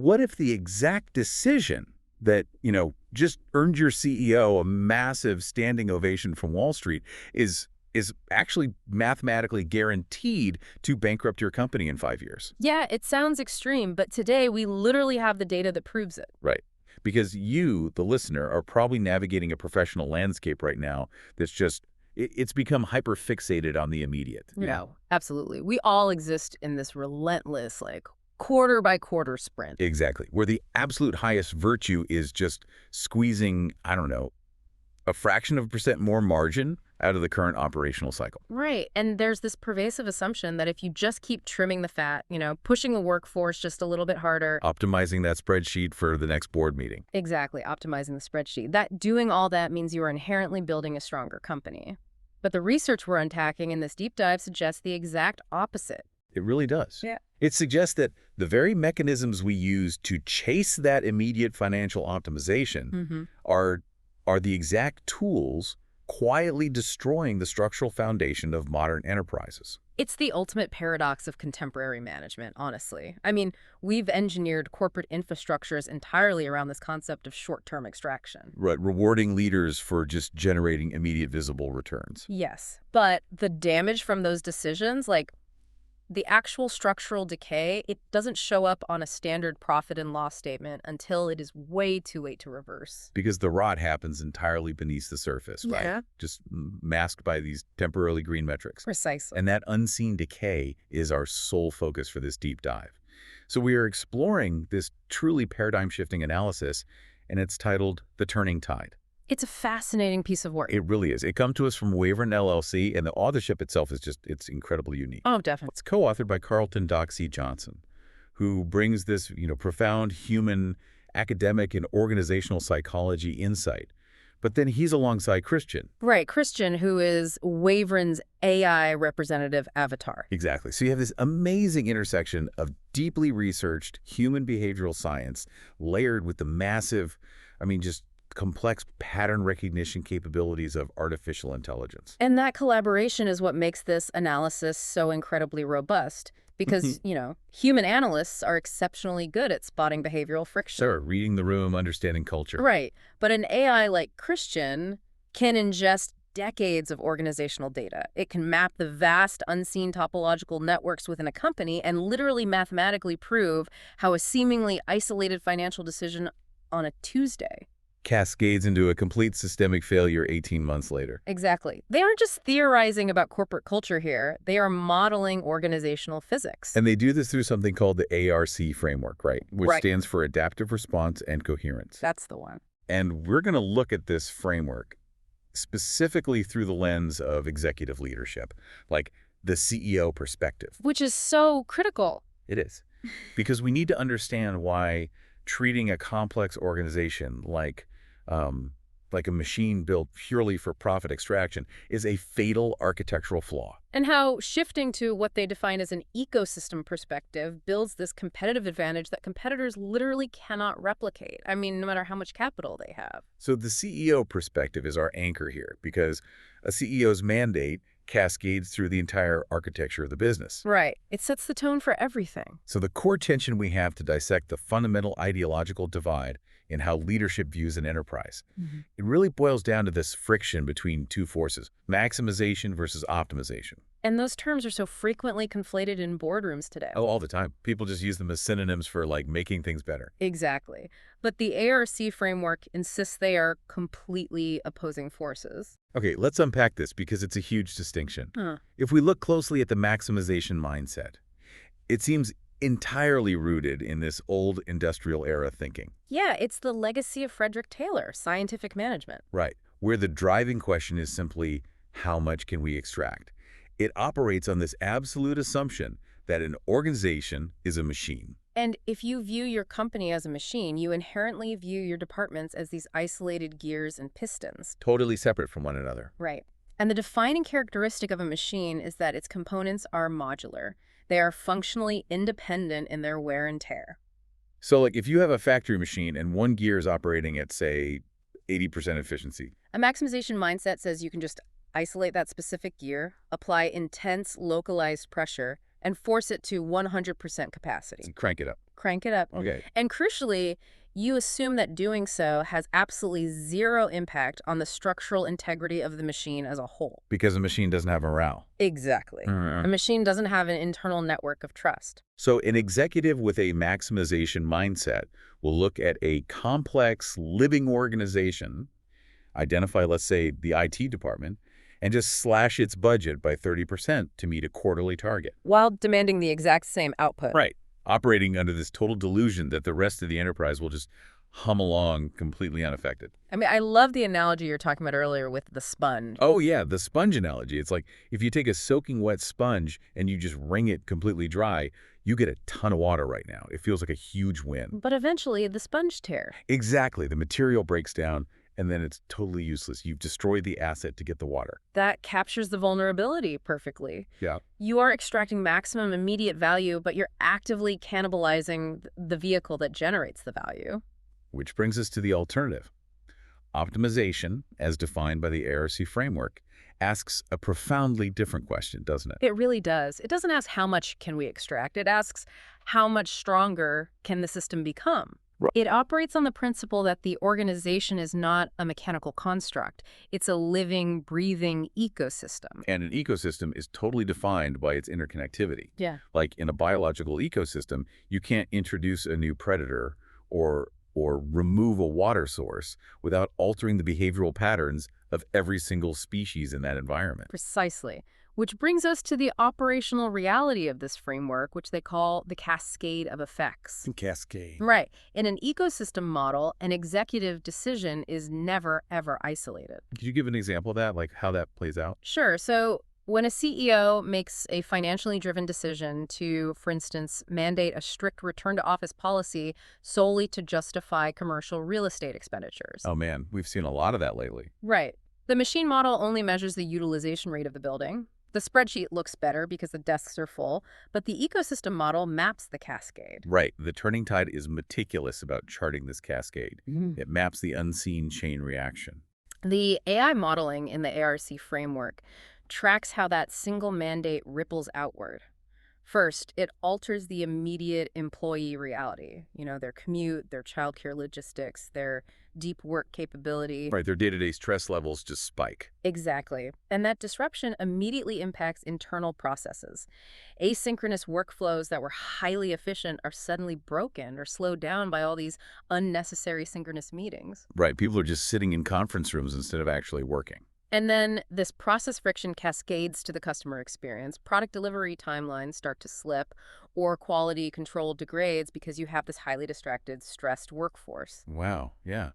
what if the exact decision that, just earned your CEO a massive standing ovation from Wall Street is actually mathematically guaranteed to bankrupt your company in 5 years? Yeah, it sounds extreme, but today we literally have the data that proves it. Right. Because you, the listener, are probably navigating a professional landscape right now that's it's become hyper-fixated on the immediate. No, absolutely. We all exist in this relentless, quarter by quarter sprint. Exactly. Where the absolute highest virtue is just squeezing, I don't know, a fraction of a percent more margin out of the current operational cycle. Right. And there's this pervasive assumption that if you just keep trimming the fat, pushing the workforce just a little bit harder. Optimizing that spreadsheet for the next board meeting. Exactly. Optimizing the spreadsheet. That doing all that means you are inherently building a stronger company. But the research we're unpacking in this deep dive suggests the exact opposite. It really does. Yeah. It suggests that the very mechanisms we use to chase that immediate financial optimization are the exact tools quietly destroying the structural foundation of modern enterprises. It's the ultimate paradox of contemporary management, honestly. I mean, we've engineered corporate infrastructures entirely around this concept of short-term extraction. Right, rewarding leaders for just generating immediate visible returns. Yes, but the damage from those decisions, the actual structural decay, it doesn't show up on a standard profit and loss statement until it is way too late to reverse. Because the rot happens entirely beneath the surface, right? Yeah. Just masked by these temporarily green metrics. Precisely. And that unseen decay is our sole focus for this deep dive. So we are exploring this truly paradigm-shifting analysis, and it's titled The Turning Tide. It's a fascinating piece of work. It really is. It comes to us from WaveRen LLC, and the authorship itself is it's incredibly unique. Oh, definitely. It's co-authored by Carlton Doxey Johnson, who brings this, profound human academic and organizational psychology insight. But then he's alongside Christian. Right, Christian, who is WaveRen's AI representative avatar. Exactly. So you have this amazing intersection of deeply researched human behavioral science layered with the massive, just complex pattern recognition capabilities of artificial intelligence. And that collaboration is what makes this analysis so incredibly robust. Because, human analysts are exceptionally good at spotting behavioral friction. Sure, reading the room, understanding culture. Right. But an AI like Christian can ingest decades of organizational data. It can map the vast unseen topological networks within a company and literally mathematically prove how a seemingly isolated financial decision on a Tuesday cascades into a complete systemic failure 18 months later. Exactly. They aren't just theorizing about corporate culture here. They are modeling organizational physics. And they do this through something called the ARC framework, right? Which stands for Adaptive Response and Coherence. That's the one. And we're going to look at this framework specifically through the lens of executive leadership, like the CEO perspective. Which is so critical. It is. Because we need to understand why treating a complex organization like a machine built purely for profit extraction is a fatal architectural flaw. And how shifting to what they define as an ecosystem perspective builds this competitive advantage that competitors literally cannot replicate. No matter how much capital they have. So the CEO perspective is our anchor here because a CEO's mandate cascades through the entire architecture of the business. Right. It sets the tone for everything. So the core tension we have to dissect the fundamental ideological divide in how leadership views an enterprise. It really boils down to this friction between two forces, maximization versus optimization. And those terms are so frequently conflated in boardrooms today. Oh, all the time. People just use them as synonyms for making things better. Exactly. But the ARC framework insists they are completely opposing forces. Okay, let's unpack this because it's a huge distinction. If we look closely at the maximization mindset, it seems entirely rooted in this old industrial era thinking. Yeah, it's the legacy of Frederick Taylor, scientific management. Right, where the driving question is simply, how much can we extract? It operates on this absolute assumption that an organization is a machine. And if you view your company as a machine, you inherently view your departments as these isolated gears and pistons. Totally separate from one another. Right. And the defining characteristic of a machine is that its components are modular. They are functionally independent in their wear and tear. So if you have a factory machine and one gear is operating at, say, 80% efficiency. A maximization mindset says you can just isolate that specific gear, apply intense localized pressure, and force it to 100% capacity. Crank it up. Crank it up. Okay. And crucially, you assume that doing so has absolutely zero impact on the structural integrity of the machine as a whole. Because the machine doesn't have morale. Exactly. A machine doesn't have an internal network of trust. So an executive with a maximization mindset will look at a complex living organization, identify, let's say, the IT department, and just slash its budget by 30% to meet a quarterly target. While demanding the exact same output. Right. Operating under this total delusion that the rest of the enterprise will just hum along completely unaffected. I mean, I love the analogy you were talking about earlier with the sponge. Oh, yeah, the sponge analogy. It's like if you take a soaking wet sponge and you just wring it completely dry, you get a ton of water right now. It feels like a huge win. But eventually, the sponge tear. Exactly. The material breaks down, and then it's totally useless. You've destroyed the asset to get the water. That captures the vulnerability perfectly. Yeah. You are extracting maximum immediate value, but you're actively cannibalizing the vehicle that generates the value. Which brings us to the alternative. Optimization, as defined by the ARC framework, asks a profoundly different question, doesn't it? It really does. It doesn't ask how much can we extract. It asks how much stronger can the system become. Right. It operates on the principle that the organization is not a mechanical construct. It's a living, breathing ecosystem. And an ecosystem is totally defined by its interconnectivity. Yeah. Like in a biological ecosystem, you can't introduce a new predator or remove a water source without altering the behavioral patterns of every single species in that environment. Precisely. Which brings us to the operational reality of this framework, which they call the cascade of effects. Cascade. Right. In an ecosystem model, an executive decision is never, ever isolated. Could you give an example of that, like how that plays out? Sure. So when a CEO makes a financially driven decision to, for instance, mandate a strict return-to-office policy solely to justify commercial real estate expenditures. Oh, man, we've seen a lot of that lately. Right. The machine model only measures the utilization rate of the building. The spreadsheet looks better because the desks are full, but the ecosystem model maps the cascade. Right. The turning tide is meticulous about charting this cascade. It maps the unseen chain reaction. The AI modeling in the ARC framework tracks how that single mandate ripples outward. First, it alters the immediate employee reality. You know, their commute, their childcare logistics, their deep work capability. Right, their day-to-day stress levels just spike. Exactly. And that disruption immediately impacts internal processes. Asynchronous workflows that were highly efficient are suddenly broken or slowed down by all these unnecessary synchronous meetings. Right, people are just sitting in conference rooms instead of actually working. And then this process friction cascades to the customer experience. Product delivery timelines start to slip, or quality control degrades because you have this highly distracted, stressed workforce. Wow, yeah.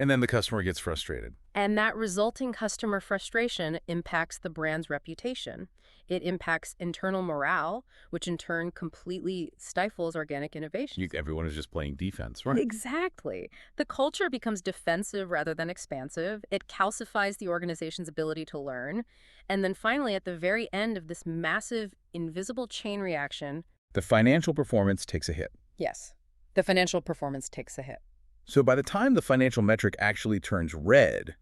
And then the customer gets frustrated. And that resulting customer frustration impacts the brand's reputation. It impacts internal morale, which in turn completely stifles organic innovation. Everyone is just playing defense, right? Exactly. The culture becomes defensive rather than expansive. It calcifies the organization's ability to learn. And then finally, at the very end of this massive, invisible chain reaction, the financial performance takes a hit. yes, the financial performance takes a hit. So by the time the financial metric actually turns red,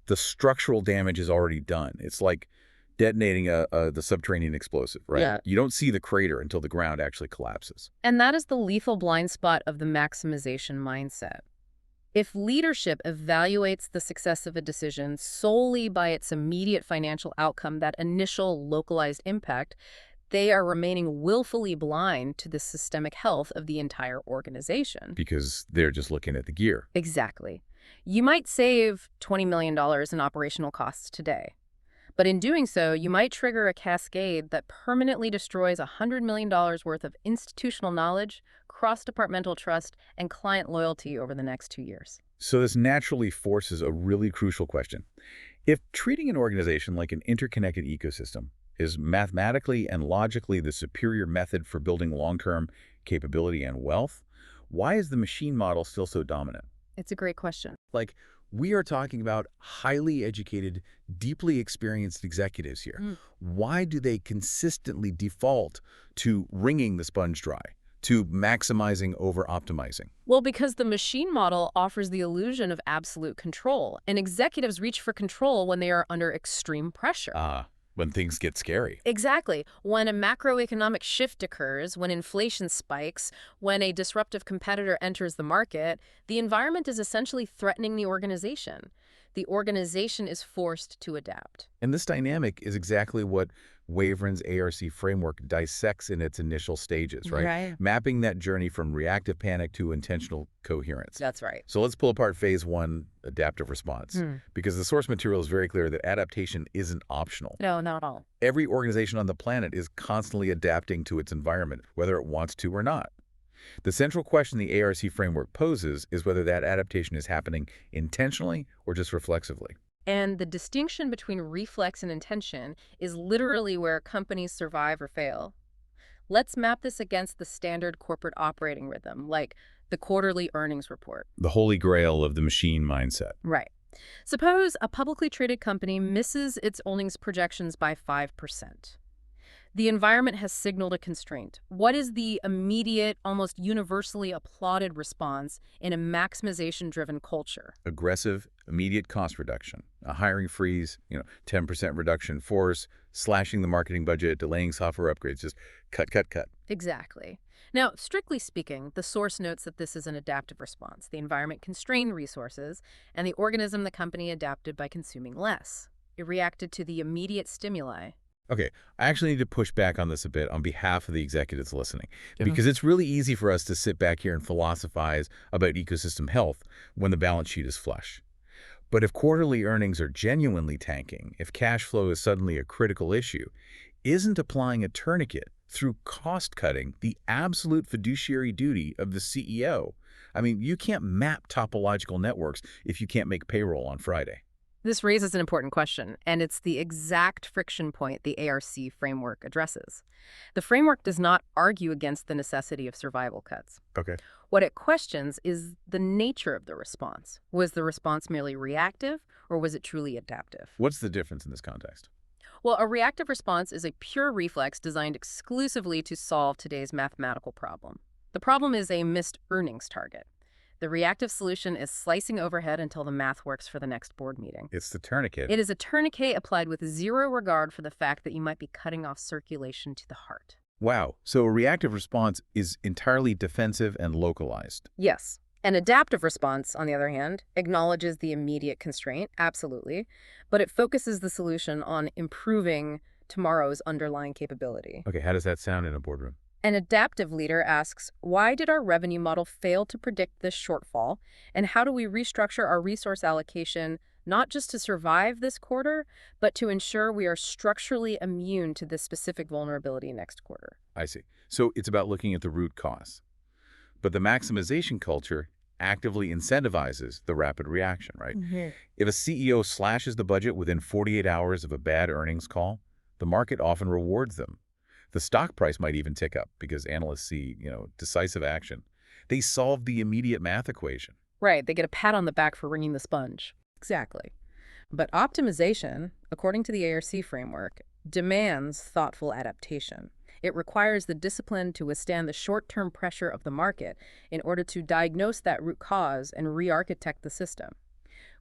the structural damage is already done. It's like detonating the subterranean explosive, right? Yeah. You don't see the crater until the ground actually collapses. And that is the lethal blind spot of the maximization mindset. If leadership evaluates the success of a decision solely by its immediate financial outcome, that initial localized impact, they are remaining willfully blind to the systemic health of the entire organization. Because they're just looking at the gear. Exactly. You might save $20 million in operational costs today. But in doing so, you might trigger a cascade that permanently destroys $100 million worth of institutional knowledge, cross-departmental trust, and client loyalty over the next 2 years. So this naturally forces a really crucial question. If treating an organization like an interconnected ecosystem is mathematically and logically the superior method for building long-term capability and wealth, why is the machine model still so dominant? It's a great question. Like, we are talking about highly educated, deeply experienced executives here. Why do they consistently default to wringing the sponge dry, to maximizing over optimizing? Well, because the machine model offers the illusion of absolute control, and executives reach for control when they are under extreme pressure. When things get scary. Exactly. When a macroeconomic shift occurs, when inflation spikes, when a disruptive competitor enters the market, the environment is essentially threatening the organization. The organization is forced to adapt. And this dynamic is exactly what WaveRen's ARC framework dissects in its initial stages, right? Right. Mapping that journey from reactive panic to intentional coherence. That's right. So let's pull apart phase one, adaptive response, because the source material is very clear that adaptation isn't optional. No, not at all. Every organization on the planet is constantly adapting to its environment, whether it wants to or not. The central question the ARC framework poses is whether that adaptation is happening intentionally or just reflexively. And the distinction between reflex and intention is literally where companies survive or fail. Let's map this against the standard corporate operating rhythm, like the quarterly earnings report. The holy grail of the machine mindset. Right. Suppose a publicly traded company misses its earnings projections by 5%. The environment has signaled a constraint. What is the immediate, almost universally applauded response in a maximization-driven culture? Aggressive, immediate cost reduction, a hiring freeze, 10% reduction in force, slashing the marketing budget, delaying software upgrades, just cut, cut, cut. Exactly. Now, strictly speaking, the source notes that this is an adaptive response. The environment constrained resources, and the organism, the company, adapted by consuming less. It reacted to the immediate stimuli. Okay, I actually need to push back on this a bit on behalf of the executives listening, because it's really easy for us to sit back here and philosophize about ecosystem health when the balance sheet is flush. But if quarterly earnings are genuinely tanking, if cash flow is suddenly a critical issue, isn't applying a tourniquet through cost-cutting the absolute fiduciary duty of the CEO? I mean, you can't map topological networks if you can't make payroll on Friday. This raises an important question, and it's the exact friction point the ARC framework addresses. The framework does not argue against the necessity of survival cuts. Okay. What it questions is the nature of the response. Was the response merely reactive, or was it truly adaptive? What's the difference in this context? Well, a reactive response is a pure reflex designed exclusively to solve today's mathematical problem. The problem is a missed earnings target. The reactive solution is slicing overhead until the math works for the next board meeting. It's the tourniquet. It is a tourniquet applied with zero regard for the fact that you might be cutting off circulation to the heart. Wow. So a reactive response is entirely defensive and localized. Yes. An adaptive response, on the other hand, acknowledges the immediate constraint, absolutely, but it focuses the solution on improving tomorrow's underlying capability. Okay, how does that sound in a boardroom? An adaptive leader asks, why did our revenue model fail to predict this shortfall? And how do we restructure our resource allocation, not just to survive this quarter, but to ensure we are structurally immune to this specific vulnerability next quarter? I see. So it's about looking at the root cause. But the maximization culture actively incentivizes the rapid reaction, right? If a CEO slashes the budget within 48 hours of a bad earnings call, the market often rewards them. The stock price might even tick up because analysts see, decisive action. They solve the immediate math equation. Right, they get a pat on the back for wringing the sponge. Exactly. But optimization, according to the ARC framework, demands thoughtful adaptation. It requires the discipline to withstand the short-term pressure of the market in order to diagnose that root cause and re-architect the system,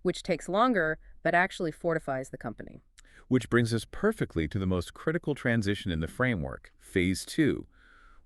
which takes longer but actually fortifies the company. Which brings us perfectly to the most critical transition in the framework, phase 2,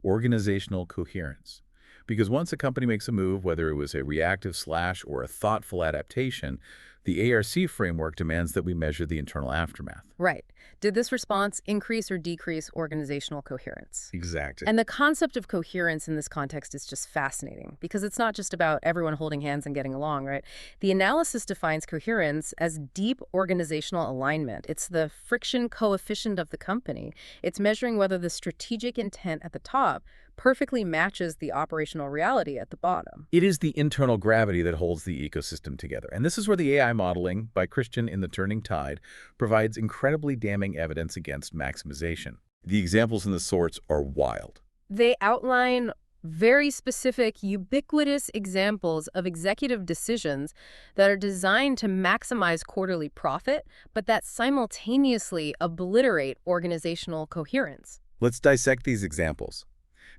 organizational coherence. Because once a company makes a move, whether it was a reactive slash or a thoughtful adaptation, the ARC framework demands that we measure the internal aftermath. Right. Did this response increase or decrease organizational coherence? Exactly. And the concept of coherence in this context is just fascinating because it's not just about everyone holding hands and getting along, right? The analysis defines coherence as deep organizational alignment. It's the friction coefficient of the company. It's measuring whether the strategic intent at the top perfectly matches the operational reality at the bottom. It is the internal gravity that holds the ecosystem together. And this is where the AI modeling by Christian in The Turning Tide provides incredibly damning evidence against maximization. The examples in the source are wild. They outline very specific, ubiquitous examples of executive decisions that are designed to maximize quarterly profit, but that simultaneously obliterate organizational coherence. Let's dissect these examples,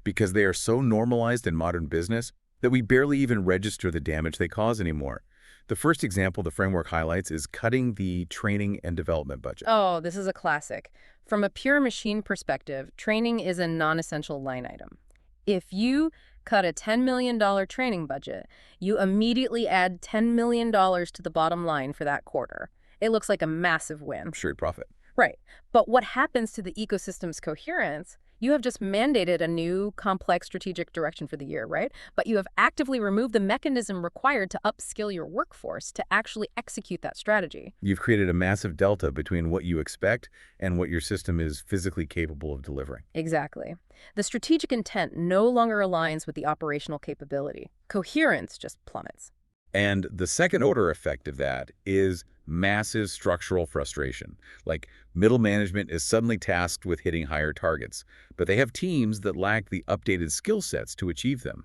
because they are so normalized in modern business that we barely even register the damage they cause anymore. The first example the framework highlights is cutting the training and development budget. Oh, this is a classic. From a pure machine perspective, training is a non-essential line item. If you cut a $10 million training budget, you immediately add $10 million to the bottom line for that quarter. It looks like a massive win. Assured profit. Right. But what happens to the ecosystem's coherence? You have just mandated a new, complex strategic direction for the year, right? But you have actively removed the mechanism required to upskill your workforce to actually execute that strategy. You've created a massive delta between what you expect and what your system is physically capable of delivering. Exactly. The strategic intent no longer aligns with the operational capability. Coherence just plummets. And the second order effect of that is massive structural frustration. Like, middle management is suddenly tasked with hitting higher targets, but they have teams that lack the updated skill sets to achieve them.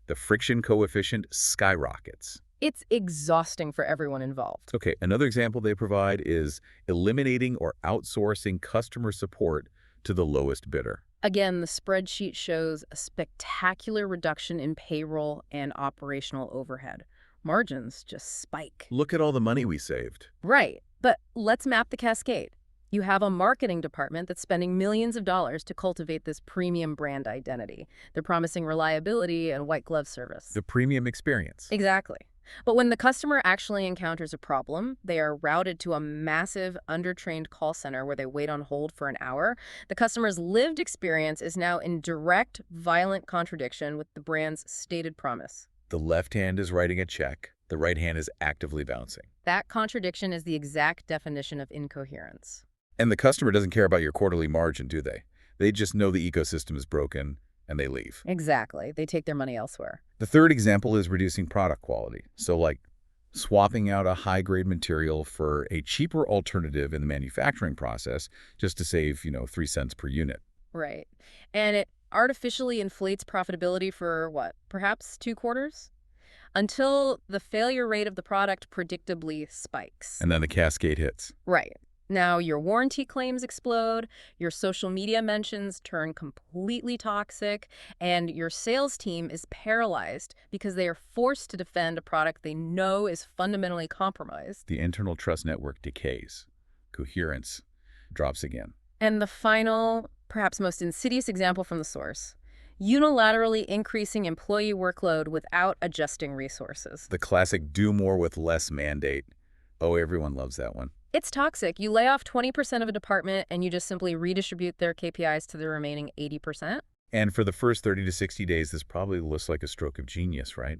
The friction coefficient skyrockets. It's exhausting for everyone involved. Okay, another example they provide is eliminating or outsourcing customer support to the lowest bidder. Again, the spreadsheet shows a spectacular reduction in payroll and operational overhead. Margins just spike. Look at all the money we saved. Right. But let's map the cascade. You have a marketing department that's spending millions of dollars to cultivate this premium brand identity. They're promising reliability and white glove service. The premium experience. Exactly. But when the customer actually encounters a problem, they are routed to a massive, undertrained call center where they wait on hold for an hour. The customer's lived experience is now in direct, violent contradiction with the brand's stated promise. The left hand is writing a check. The right hand is actively bouncing. That contradiction is the exact definition of incoherence. And the customer doesn't care about your quarterly margin, do they? They just know the ecosystem is broken, and they leave. Exactly. They take their money elsewhere. The third example is reducing product quality. So like swapping out a high-grade material for a cheaper alternative in the manufacturing process just to save, 3 cents per unit. Right. And it artificially inflates profitability for, what, perhaps 2 quarters? Until the failure rate of the product predictably spikes. And then the cascade hits. Right. Now your warranty claims explode, your social media mentions turn completely toxic, and your sales team is paralyzed because they are forced to defend a product they know is fundamentally compromised. The internal trust network decays. Coherence drops again. And the final, perhaps most insidious example from the source: unilaterally increasing employee workload without adjusting resources. The classic do more with less mandate. Oh, everyone loves that one. It's toxic. You lay off 20% of a department and you just simply redistribute their KPIs to the remaining 80%. And for the first 30 to 60 days, this probably looks like a stroke of genius, right?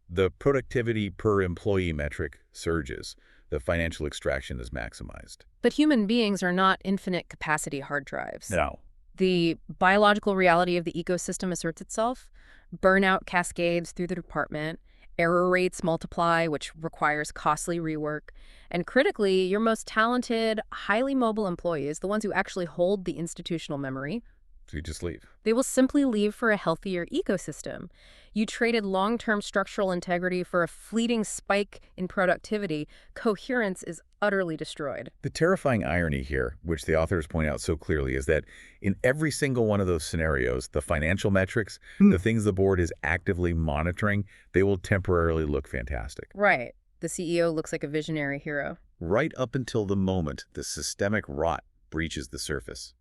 The productivity per employee metric surges. The financial extraction is maximized. But human beings are not infinite capacity hard drives. No. The biological reality of the ecosystem asserts itself. Burnout cascades through the department. Error rates multiply, which requires costly rework. And critically, your most talented, highly mobile employees, the ones who actually hold the institutional memory, So you just leave. they will simply leave for a healthier ecosystem. You traded long-term structural integrity for a fleeting spike in productivity. Coherence is utterly destroyed. The terrifying irony here, which the authors point out so clearly, is that in every single one of those scenarios, the financial metrics, the things the board is actively monitoring, they will temporarily look fantastic. Right. The CEO looks like a visionary hero. Right up until the moment the systemic rot breaches the surface.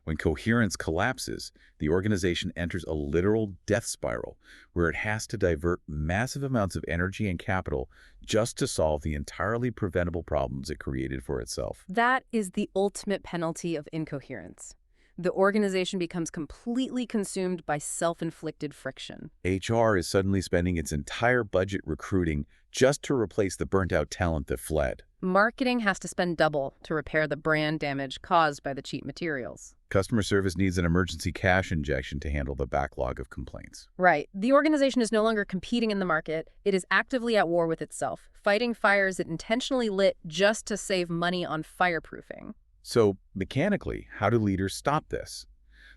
When coherence collapses, the organization enters a literal death spiral where it has to divert massive amounts of energy and capital just to solve the entirely preventable problems it created for itself. That is the ultimate penalty of incoherence. The organization becomes completely consumed by self-inflicted friction. HR is suddenly spending its entire budget recruiting just to replace the burnt-out talent that fled. Marketing has to spend double to repair the brand damage caused by the cheap materials. Customer service needs an emergency cash injection to handle the backlog of complaints. Right. The organization is no longer competing in the market. It is actively at war with itself, fighting fires it intentionally lit just to save money on fireproofing. So, mechanically, how do leaders stop this?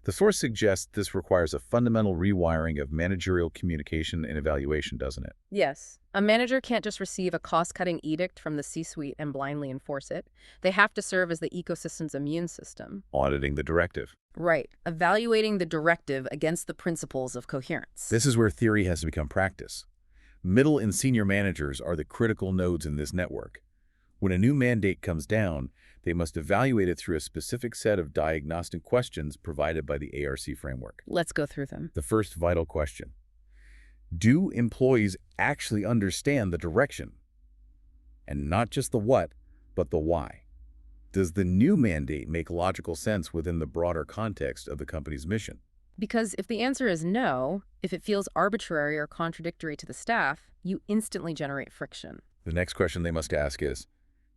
The source suggests this requires a fundamental rewiring of managerial communication and evaluation, doesn't it? Yes. A manager can't just receive a cost-cutting edict from the C-suite and blindly enforce it. They have to serve as the ecosystem's immune system. Auditing the directive. Right. Evaluating the directive against the principles of coherence. This is where theory has to become practice. Middle and senior managers are the critical nodes in this network. When a new mandate comes down, they must evaluate it through a specific set of diagnostic questions provided by the ARC framework. Let's go through them. The first vital question: do employees actually understand the direction? And not just the what, but the why. Does the new mandate make logical sense within the broader context of the company's mission? Because if the answer is no, if it feels arbitrary or contradictory to the staff, you instantly generate friction. The next question they must ask is,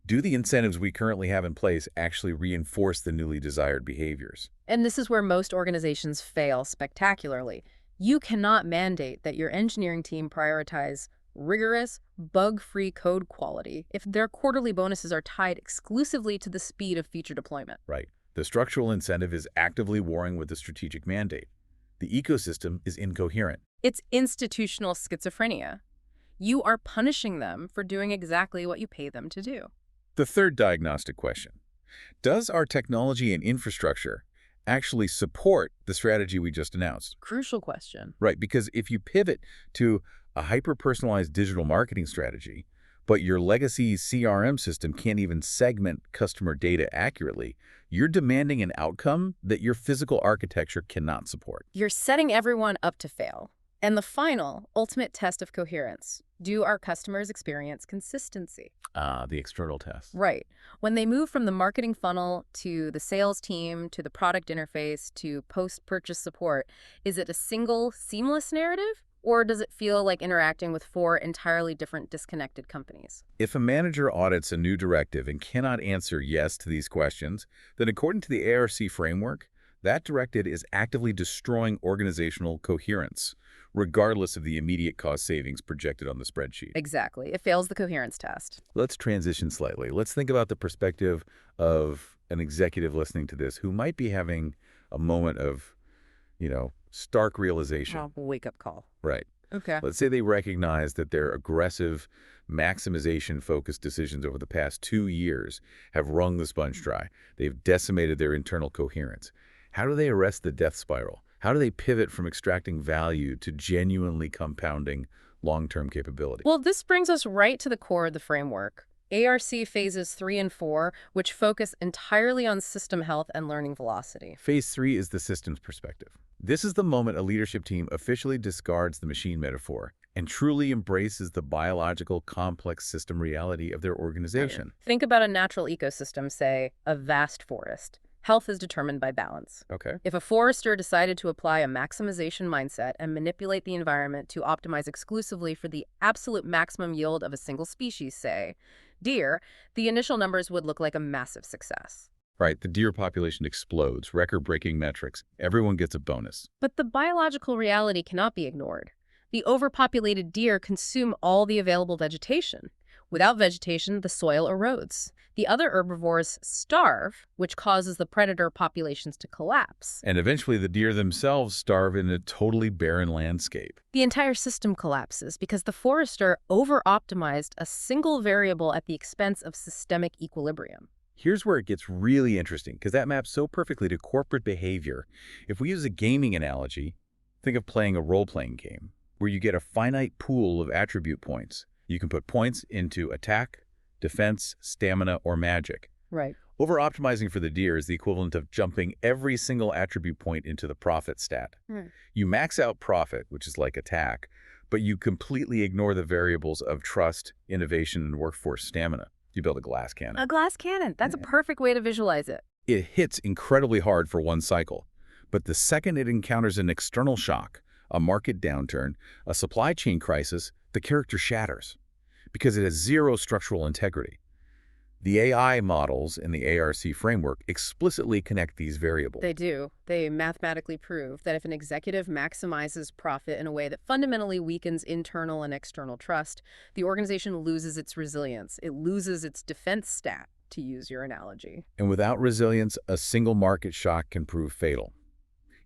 do the incentives we currently have in place actually reinforce the newly desired behaviors? And this is where most organizations fail spectacularly. You cannot mandate that your engineering team prioritize rigorous, bug-free code quality if their quarterly bonuses are tied exclusively to the speed of feature deployment. Right. The structural incentive is actively warring with the strategic mandate. The ecosystem is incoherent. It's institutional schizophrenia. You are punishing them for doing exactly what you pay them to do. The third diagnostic question: does our technology and infrastructure actually support the strategy we just announced? Crucial question. Right, because if you pivot to a hyper-personalized digital marketing strategy, but your legacy CRM system can't even segment customer data accurately, you're demanding an outcome that your physical architecture cannot support. You're setting everyone up to fail. And the final, ultimate test of coherence: do our customers experience consistency? The external test. Right. When they move from the marketing funnel to the sales team to the product interface to post-purchase support, is it a single, seamless narrative? Or does it feel like interacting with four entirely different, disconnected companies? If a manager audits a new directive and cannot answer yes to these questions, then according to the ARC framework, that directive is actively destroying organizational coherence, regardless of the immediate cost savings projected on the spreadsheet. Exactly. It fails the coherence test. Let's transition slightly. Let's think about the perspective of an executive listening to this who might be having a moment of, stark realization. Oh, wake-up call. Right. Okay. Let's say they recognize that their aggressive, maximization-focused decisions over the past 2 years have wrung the sponge dry. They've decimated their internal coherence. How do they arrest the death spiral? How do they pivot from extracting value to genuinely compounding long-term capability? Well, this brings us right to the core of the framework. ARC phases 3 and 4, which focus entirely on system health and learning velocity. Phase 3 is the systems perspective. This is the moment a leadership team officially discards the machine metaphor and truly embraces the biological, complex system reality of their organization. Think about a natural ecosystem, say, a vast forest. Health is determined by balance. Okay. If a forester decided to apply a maximization mindset and manipulate the environment to optimize exclusively for the absolute maximum yield of a single species, say, deer, the initial numbers would look like a massive success. Right, the deer population explodes, record-breaking metrics. Everyone gets a bonus. But the biological reality cannot be ignored. The overpopulated deer consume all the available vegetation. Without vegetation, the soil erodes. The other herbivores starve, which causes the predator populations to collapse. And eventually the deer themselves starve in a totally barren landscape. The entire system collapses because the forester over-optimized a single variable at the expense of systemic equilibrium. Here's where it gets really interesting, because that maps so perfectly to corporate behavior. If we use a gaming analogy, think of playing a role-playing game, where you get a finite pool of attribute points. You can put points into attack, defense, stamina, or magic. Right. Over-optimizing for the deer is the equivalent of jumping every single attribute point into the profit stat. You max out profit, which is like attack, but you completely ignore the variables of trust, innovation, and workforce stamina. You build a glass cannon. A glass cannon. That's a perfect way to visualize it. It hits incredibly hard for one cycle, but the second it encounters an external shock, a market downturn, a supply chain crisis, the character shatters because it has zero structural integrity. The AI models in the ARC framework explicitly connect these variables. They do. They mathematically prove that if an executive maximizes profit in a way that fundamentally weakens internal and external trust, the organization loses its resilience. It loses its defense stat, to use your analogy. And without resilience, a single market shock can prove fatal.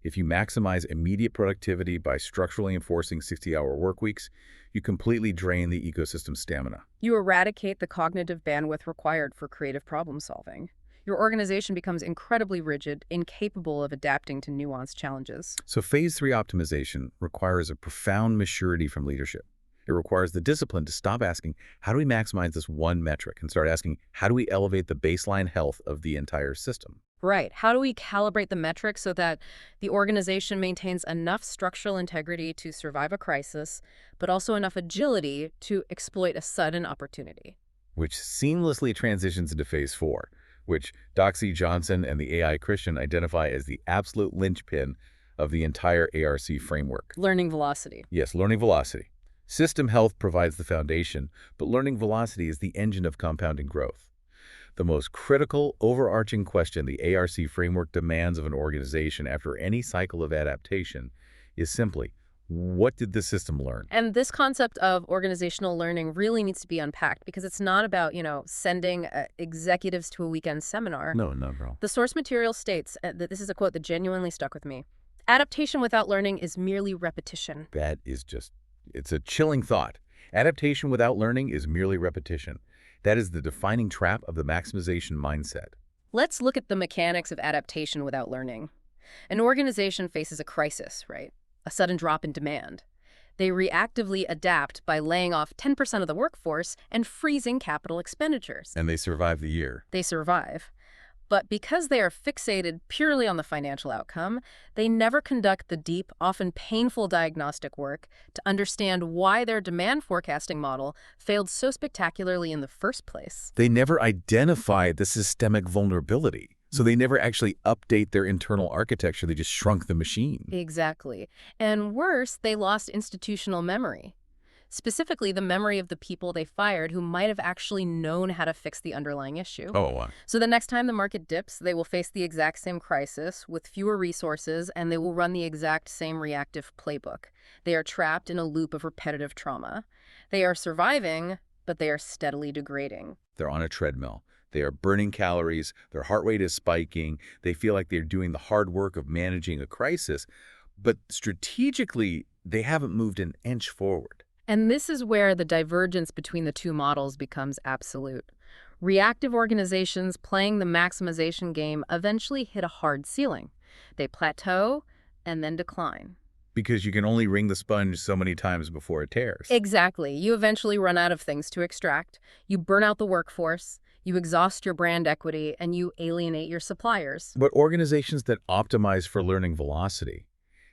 If you maximize immediate productivity by structurally enforcing 60-hour work weeks, you completely drain the ecosystem's stamina. You eradicate the cognitive bandwidth required for creative problem solving. Your organization becomes incredibly rigid, incapable of adapting to nuanced challenges. So phase 3 optimization requires a profound maturity from leadership. It requires the discipline to stop asking, how do we maximize this one metric, and start asking, how do we elevate the baseline health of the entire system? Right. How do we calibrate the metrics so that the organization maintains enough structural integrity to survive a crisis, but also enough agility to exploit a sudden opportunity? Which seamlessly transitions into phase 4, which Doxy Johnson and the AI Christian identify as the absolute linchpin of the entire ARC framework. Learning velocity. Yes, learning velocity. System health provides the foundation, but learning velocity is the engine of compounding growth. The most critical, overarching question the ARC framework demands of an organization after any cycle of adaptation is simply, what did the system learn? And this concept of organizational learning really needs to be unpacked because it's not about, sending executives to a weekend seminar. No, not at all. The source material states, that this is a quote that genuinely stuck with me, adaptation without learning is merely repetition. That is it's a chilling thought. Adaptation without learning is merely repetition. That is the defining trap of the maximization mindset. Let's look at the mechanics of adaptation without learning. An organization faces a crisis, right? A sudden drop in demand. They reactively adapt by laying off 10% of the workforce and freezing capital expenditures. And they survive the year. They survive. But because they are fixated purely on the financial outcome, they never conduct the deep, often painful diagnostic work to understand why their demand forecasting model failed so spectacularly in the first place. They never identify the systemic vulnerability. So they never actually update their internal architecture. They just shrunk the machine. Exactly. And worse, they lost institutional memory. Specifically, the memory of the people they fired who might have actually known how to fix the underlying issue. Oh, wow. So the next time the market dips, they will face the exact same crisis with fewer resources, and they will run the exact same reactive playbook. They are trapped in a loop of repetitive trauma. They are surviving, but they are steadily degrading. They're on a treadmill. They are burning calories. Their heart rate is spiking. They feel like they're doing the hard work of managing a crisis. But strategically, they haven't moved an inch forward. And this is where the divergence between the two models becomes absolute. Reactive organizations playing the maximization game eventually hit a hard ceiling. They plateau and then decline. Because you can only wring the sponge so many times before it tears. Exactly. You eventually run out of things to extract. You burn out the workforce. You exhaust your brand equity, and you alienate your suppliers. But organizations that optimize for learning velocity,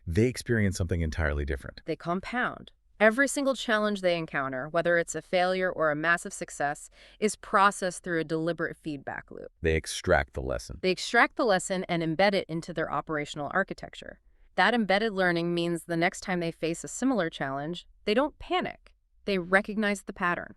they experience something entirely different. They compound. Every single challenge they encounter, whether it's a failure or a massive success, is processed through a deliberate feedback loop. They extract the lesson. They extract the lesson and embed it into their operational architecture. That embedded learning means the next time they face a similar challenge, they don't panic. They recognize the pattern.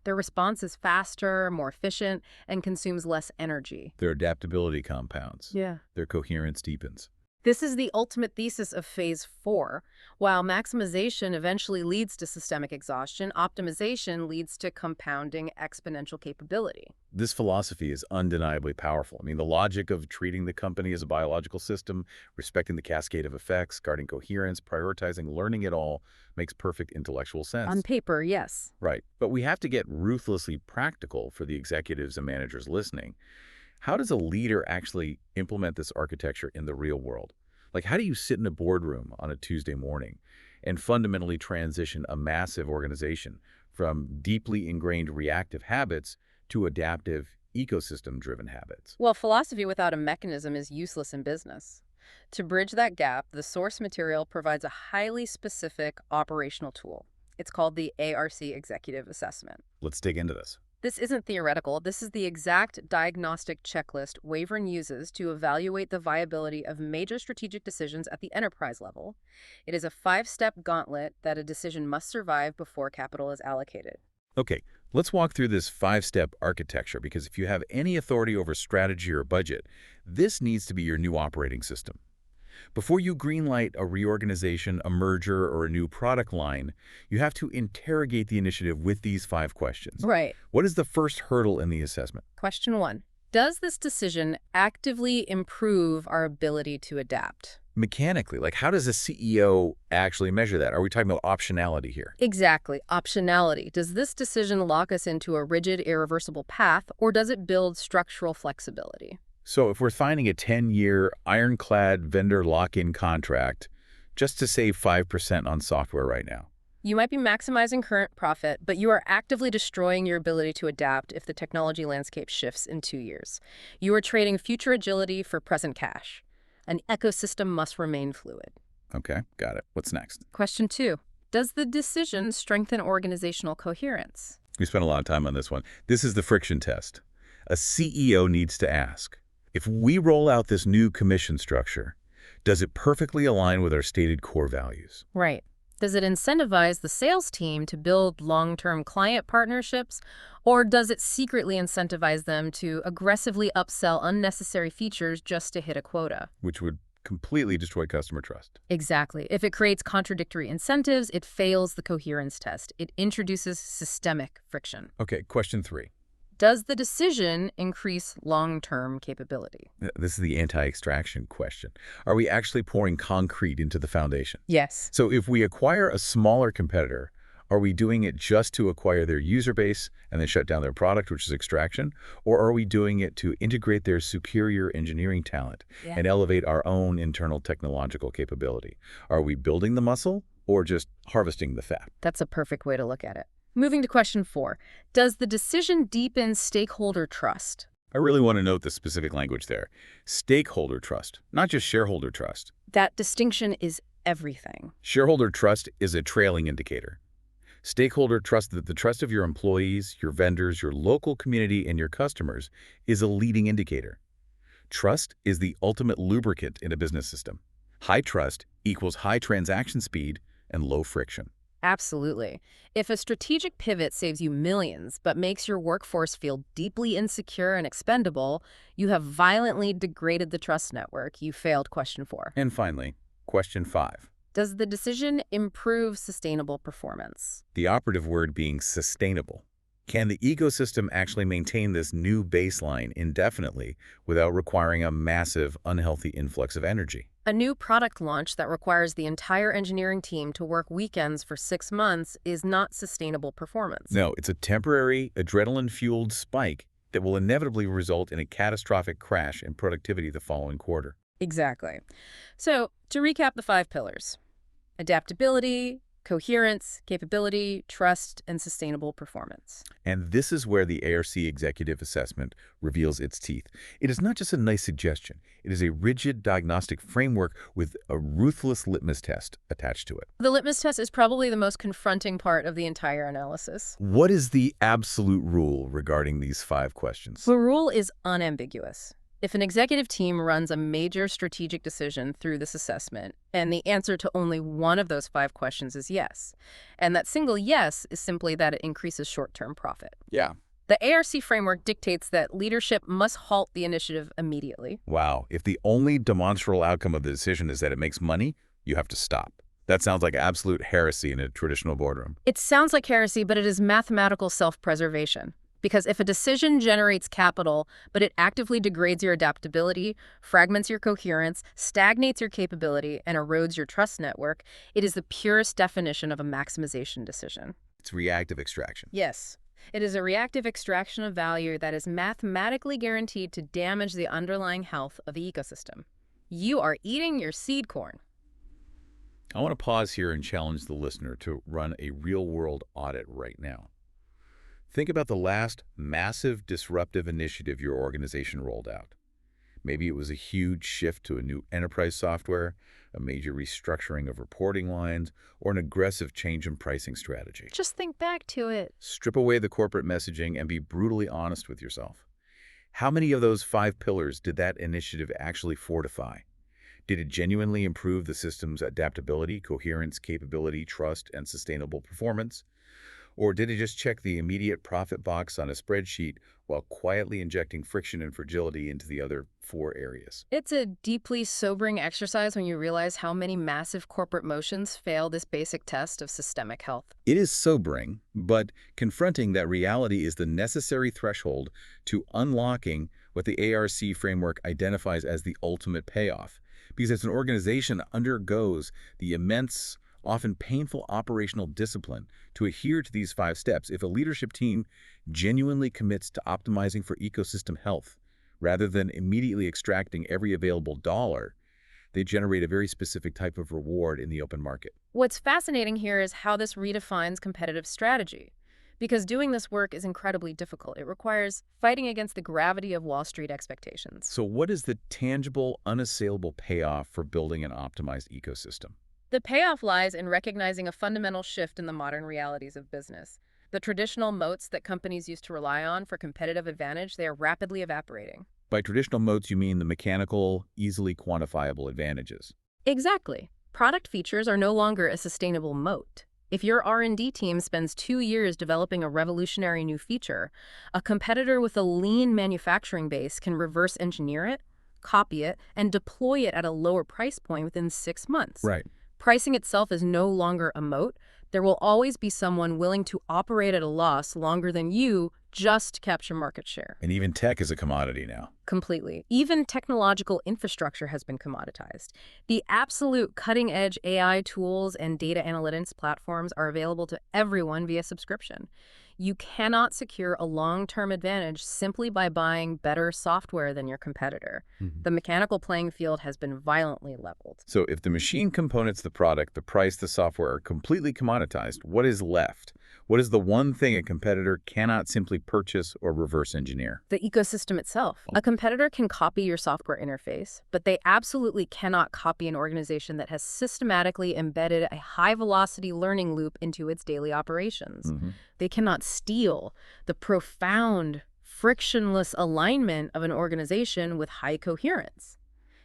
Their response is faster, more efficient, and consumes less energy. Their adaptability compounds. Yeah. Their coherence deepens. This is the ultimate thesis of Phase 4. While maximization eventually leads to systemic exhaustion, optimization leads to compounding exponential capability. This philosophy is undeniably powerful. I mean, the logic of treating the company as a biological system, respecting the cascade of effects, guarding coherence, prioritizing learning it all, makes perfect intellectual sense. On paper, yes. Right. But we have to get ruthlessly practical for the executives and managers listening. How does a leader actually implement this architecture in the real world? Like, how do you sit in a boardroom on a Tuesday morning and fundamentally transition a massive organization from deeply ingrained reactive habits to adaptive, ecosystem-driven habits? Well, philosophy without a mechanism is useless in business. To bridge that gap, the source material provides a highly specific operational tool. It's called the ARC Executive Assessment. Let's dig into this. This isn't theoretical. This is the exact diagnostic checklist WaveRen uses to evaluate the viability of major strategic decisions at the enterprise level. It is a 5-step gauntlet that a decision must survive before capital is allocated. Okay, let's walk through this 5-step architecture, because if you have any authority over strategy or budget, this needs to be your new operating system. Before you greenlight a reorganization, a merger, or a new product line, you have to interrogate the initiative with these 5 questions. Right. What is the first hurdle in the assessment? Question 1. Does this decision actively improve our ability to adapt? Mechanically, like, how does a CEO actually measure that? Are we talking about optionality here? Exactly. Optionality. Does this decision lock us into a rigid, irreversible path, or does it build structural flexibility? So if we're signing a 10-year ironclad vendor lock-in contract just to save 5% on software right now, You might be maximizing current profit, but you are actively destroying your ability to adapt if the technology landscape shifts in 2 years. You are trading future agility for present cash. An ecosystem must remain fluid. Okay, got it. What's next? Question 2. Does the decision strengthen organizational coherence? We spent a lot of time on this one. This is the friction test. A CEO needs to ask, if we roll out this new commission structure, does it perfectly align with our stated core values? Right. Does it incentivize the sales team to build long-term client partnerships, or does it secretly incentivize them to aggressively upsell unnecessary features just to hit a quota? Which would completely destroy customer trust. Exactly. If it creates contradictory incentives, it fails the coherence test. It introduces systemic friction. Okay, question 3. Does the decision increase long-term capability? This is the anti-extraction question. Are we actually pouring concrete into the foundation? Yes. So if we acquire a smaller competitor, are we doing it just to acquire their user base and then shut down their product, which is extraction? Or are we doing it to integrate their superior engineering talent and elevate our own internal technological capability? Are we building the muscle or just harvesting the fat? That's a perfect way to look at it. Moving to question 4. Does the decision deepen stakeholder trust? I really want to note the specific language there. Stakeholder trust, not just shareholder trust. That distinction is everything. Shareholder trust is a trailing indicator. Stakeholder trust, that the trust of your employees, your vendors, your local community, and your customers is a leading indicator. Trust is the ultimate lubricant in a business system. High trust equals high transaction speed and low friction. Absolutely. If a strategic pivot saves you millions but makes your workforce feel deeply insecure and expendable, you have violently degraded the trust network. You failed question 4. And finally, question 5. Does the decision improve sustainable performance? The operative word being sustainable. Can the ecosystem actually maintain this new baseline indefinitely without requiring a massive, unhealthy influx of energy? A new product launch that requires the entire engineering team to work weekends for 6 months is not sustainable performance. No, it's a temporary, adrenaline-fueled spike that will inevitably result in a catastrophic crash in productivity the following quarter. Exactly. So, to recap the 5 pillars: adaptability, coherence, capability, trust, and sustainable performance. And this is where the ARC executive assessment reveals its teeth. It is not just a nice suggestion. It is a rigid diagnostic framework with a ruthless litmus test attached to it. The litmus test is probably the most confronting part of the entire analysis. What is the absolute rule regarding these 5 questions? The rule is unambiguous. If an executive team runs a major strategic decision through this assessment, and the answer to only one of those 5 questions is yes, and that single yes is simply that it increases short-term profit. Yeah. The ARC framework dictates that leadership must halt the initiative immediately. Wow. If the only demonstrable outcome of the decision is that it makes money, you have to stop. That sounds like absolute heresy in a traditional boardroom. It sounds like heresy, but it is mathematical self-preservation. Because if a decision generates capital, but it actively degrades your adaptability, fragments your coherence, stagnates your capability, and erodes your trust network, it is the purest definition of a maximization decision. It's reactive extraction. Yes. It is a reactive extraction of value that is mathematically guaranteed to damage the underlying health of the ecosystem. You are eating your seed corn. I want to pause here and challenge the listener to run a real-world audit right now. Think about the last massive disruptive initiative your organization rolled out. Maybe it was a huge shift to a new enterprise software, a major restructuring of reporting lines, or an aggressive change in pricing strategy. Just think back to it. Strip away the corporate messaging and be brutally honest with yourself. How many of those 5 pillars did that initiative actually fortify? Did it genuinely improve the system's adaptability, coherence, capability, trust, and sustainable performance? Or did it just check the immediate profit box on a spreadsheet while quietly injecting friction and fragility into the other 4 areas? It's a deeply sobering exercise when you realize how many massive corporate motions fail this basic test of systemic health. It is sobering, but confronting that reality is the necessary threshold to unlocking what the ARC framework identifies as the ultimate payoff. Because as an organization undergoes the immense, often painful operational discipline to adhere to these 5 steps, if a leadership team genuinely commits to optimizing for ecosystem health, rather than immediately extracting every available dollar, They generate a very specific type of reward in the open market. What's fascinating here is how this redefines competitive strategy. Because doing this work is incredibly difficult. It requires fighting against the gravity of Wall Street expectations. So what is the tangible, unassailable payoff for building an optimized ecosystem? The payoff lies in recognizing a fundamental shift in the modern realities of business. The traditional moats that companies used to rely on for competitive advantage, they are rapidly evaporating. By traditional moats, you mean the mechanical, easily quantifiable advantages. Exactly. Product features are no longer a sustainable moat. If your R&D team spends 2 years developing a revolutionary new feature, a competitor with a lean manufacturing base can reverse engineer it, copy it, and deploy it at a lower price point within 6 months. Right. Pricing itself is no longer a moat. There will always be someone willing to operate at a loss longer than you just to capture market share. And even tech is a commodity now. Completely. Even technological infrastructure has been commoditized. The absolute cutting-edge AI tools and data analytics platforms are available to everyone via subscription. You cannot secure a long-term advantage simply by buying better software than your competitor. The mechanical playing field has been violently leveled. So if the machine components, the product, the price, the software are completely commoditized, what is left? What is the one thing a competitor cannot simply purchase or reverse engineer? The ecosystem itself. A competitor can copy your software interface, but they absolutely cannot copy an organization that has systematically embedded a high-velocity learning loop into its daily operations. They cannot steal the profound, frictionless alignment of an organization with high coherence.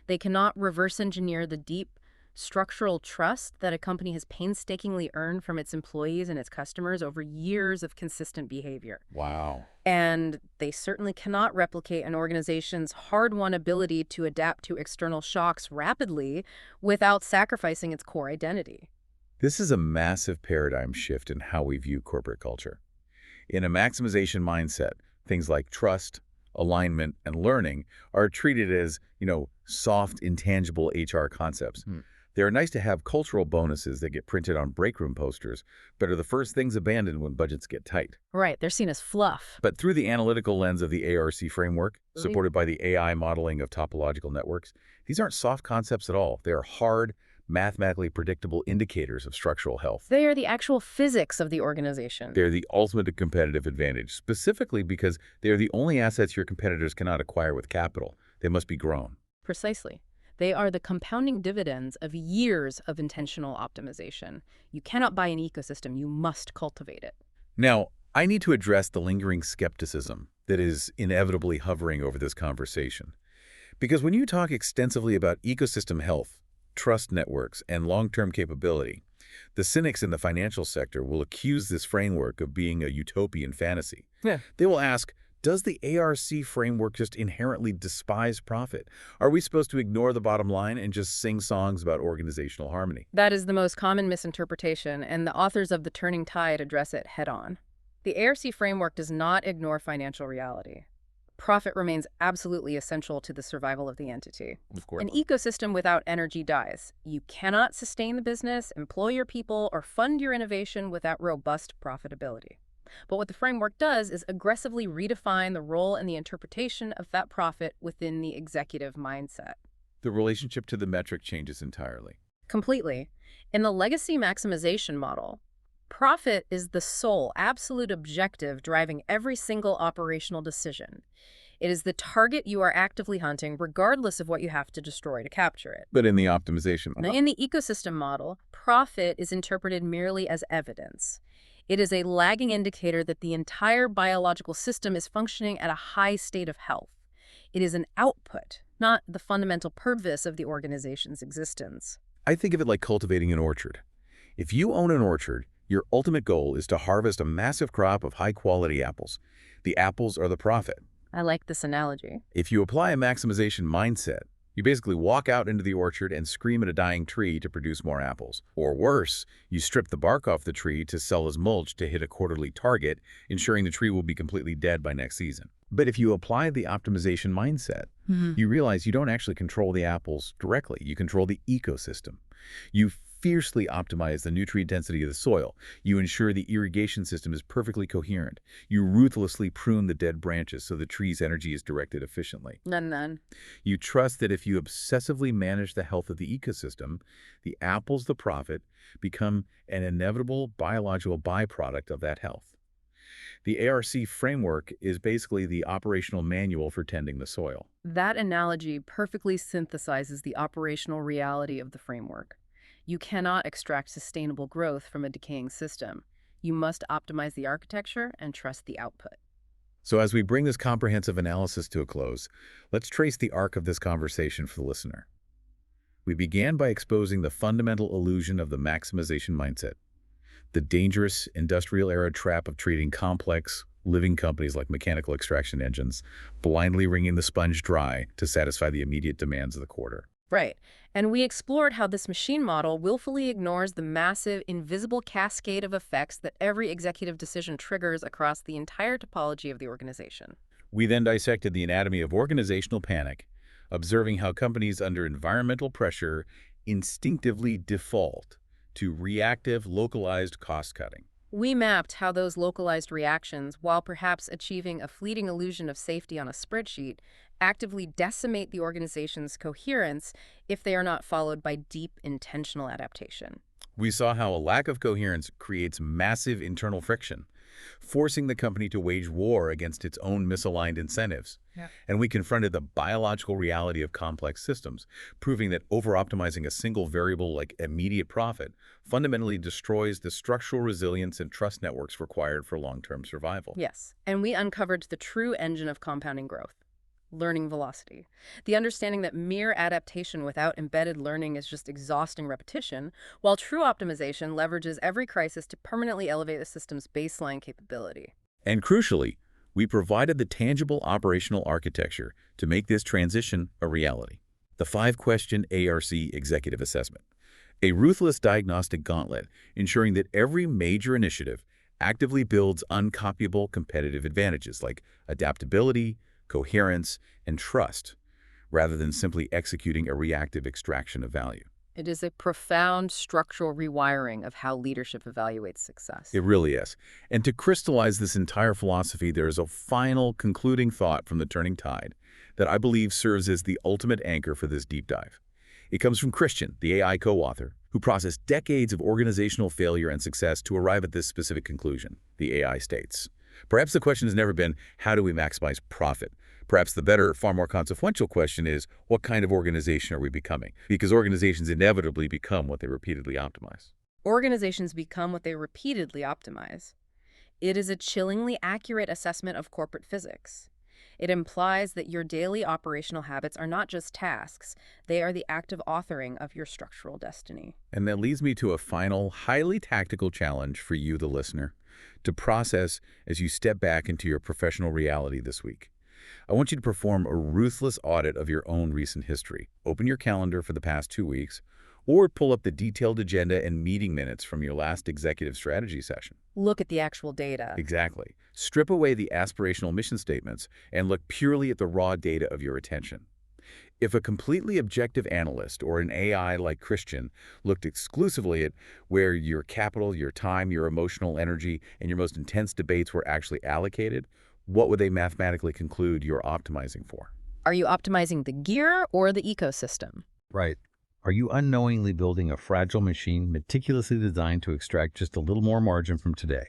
They cannot reverse engineer the deep structural trust that a company has painstakingly earned from its employees and its customers over years of consistent behavior. Wow. And they certainly cannot replicate an organization's hard-won ability to adapt to external shocks rapidly without sacrificing its core identity. This is a massive paradigm shift in how we view corporate culture. In a maximization mindset, things like trust, alignment, and learning are treated as, soft, intangible HR concepts. They are nice to have cultural bonuses that get printed on break room posters, but are the first things abandoned when budgets get tight. Right, they're seen as fluff. But through the analytical lens of the ARC framework, supported by the AI modeling of topological networks, these aren't soft concepts at all. They are hard, mathematically predictable indicators of structural health. They are the actual physics of the organization. They're the ultimate competitive advantage, specifically because they are the only assets your competitors cannot acquire with capital. They must be grown. Precisely. They are the compounding dividends of years of intentional optimization. You cannot buy an ecosystem, you must cultivate it. Now, I need to address the lingering skepticism that is inevitably hovering over this conversation. Because when you talk extensively about ecosystem health, trust networks, and long-term capability, the cynics in the financial sector will accuse this framework of being a utopian fantasy. They will ask, does the ARC framework just inherently despise profit? Are we supposed to ignore the bottom line and just sing songs about organizational harmony? That is the most common misinterpretation, and the authors of The Turning Tide address it head-on. The ARC framework does not ignore financial reality. Profit remains absolutely essential to the survival of the entity. Of course. An ecosystem without energy dies. You cannot sustain the business, employ your people, or fund your innovation without robust profitability. But what the framework does is aggressively redefine the role and the interpretation of that profit within the executive mindset. The relationship to the metric changes entirely. Completely. In the legacy maximization model, profit is the sole, absolute objective driving every single operational decision. It is the target you are actively hunting, regardless of what you have to destroy to capture it. But in the optimization Now, in the ecosystem model, profit is interpreted merely as evidence. It is a lagging indicator that the entire biological system is functioning at a high state of health. It is an output, not the fundamental purpose of the organization's existence. I think of it like cultivating an orchard. If you own an orchard, your ultimate goal is to harvest a massive crop of high-quality apples. The apples are the profit. I like this analogy. If you apply a maximization mindset, you basically walk out into the orchard and scream at a dying tree to produce more apples. Or worse, you strip the bark off the tree to sell as mulch to hit a quarterly target, ensuring the tree will be completely dead by next season. But if you apply the optimization mindset, you realize you don't actually control the apples directly. You control the ecosystem. You fiercely optimize the nutrient density of the soil. You ensure the irrigation system is perfectly coherent. You ruthlessly prune the dead branches so the tree's energy is directed efficiently. None. You trust that if you obsessively manage the health of the ecosystem, the apples, the profit, become an inevitable biological byproduct of that health. The ARC framework is basically the operational manual for tending the soil. That analogy perfectly synthesizes the operational reality of the framework. You cannot extract sustainable growth from a decaying system. You must optimize the architecture and trust the output. So as we bring this comprehensive analysis to a close, let's trace the arc of this conversation for the listener. We began by exposing the fundamental illusion of the maximization mindset, the dangerous industrial-era trap of treating complex, living companies like mechanical extraction engines, blindly wringing the sponge dry to satisfy the immediate demands of the quarter. Right. And we explored how this machine model willfully ignores the massive, invisible cascade of effects that every executive decision triggers across the entire topology of the organization. We then dissected the anatomy of organizational panic, observing how companies under environmental pressure instinctively default to reactive, localized cost-cutting. We mapped how those localized reactions, while perhaps achieving a fleeting illusion of safety on a spreadsheet, actively decimate the organization's coherence if they are not followed by deep, intentional adaptation. We saw how a lack of coherence creates massive internal friction, forcing the company to wage war against its own misaligned incentives. And we confronted the biological reality of complex systems, proving that over-optimizing a single variable like immediate profit fundamentally destroys the structural resilience and trust networks required for long-term survival. Yes, and we uncovered the true engine of compounding growth. Learning velocity. The understanding that mere adaptation without embedded learning is just exhausting repetition, while true optimization leverages every crisis to permanently elevate the system's baseline capability. And crucially, we provided the tangible operational architecture to make this transition a reality. The 5-question ARC executive assessment, a ruthless diagnostic gauntlet ensuring that every major initiative actively builds uncopyable competitive advantages like adaptability, coherence, and trust, rather than simply executing a reactive extraction of value. It is a profound structural rewiring of how leadership evaluates success. It really is. And to crystallize this entire philosophy, there is a final concluding thought from the Turning Tide that I believe serves as the ultimate anchor for this deep dive. It comes from Christian, the AI co-author, who processed decades of organizational failure and success to arrive at this specific conclusion. The AI states, perhaps the question has never been, how do we maximize profit? Perhaps the better, far more consequential question is, what kind of organization are we becoming? Because organizations inevitably become what they repeatedly optimize. Organizations become what they repeatedly optimize. It is a chillingly accurate assessment of corporate physics. It implies that your daily operational habits are not just tasks, they are the active authoring of your structural destiny. And that leads me to a final, highly tactical challenge for you, the listener, to process as you step back into your professional reality this week. I want you to perform a ruthless audit of your own recent history. Open your calendar for the past 2 weeks, or pull up the detailed agenda and meeting minutes from your last executive strategy session. Look at the actual data. Exactly. Strip away the aspirational mission statements and look purely at the raw data of your attention. If a completely objective analyst or an AI like Christian looked exclusively at where your capital, your time, your emotional energy, and your most intense debates were actually allocated, what would they mathematically conclude you're optimizing for? Are you optimizing the gear or the ecosystem? Right. Are you unknowingly building a fragile machine meticulously designed to extract just a little more margin from today?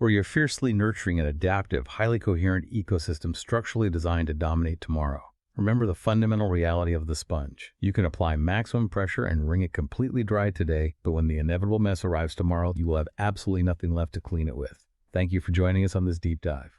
Or you're fiercely nurturing an adaptive, highly coherent ecosystem structurally designed to dominate tomorrow? Remember the fundamental reality of the sponge. You can apply maximum pressure and wring it completely dry today, but when the inevitable mess arrives tomorrow, you will have absolutely nothing left to clean it with. Thank you for joining us on this deep dive.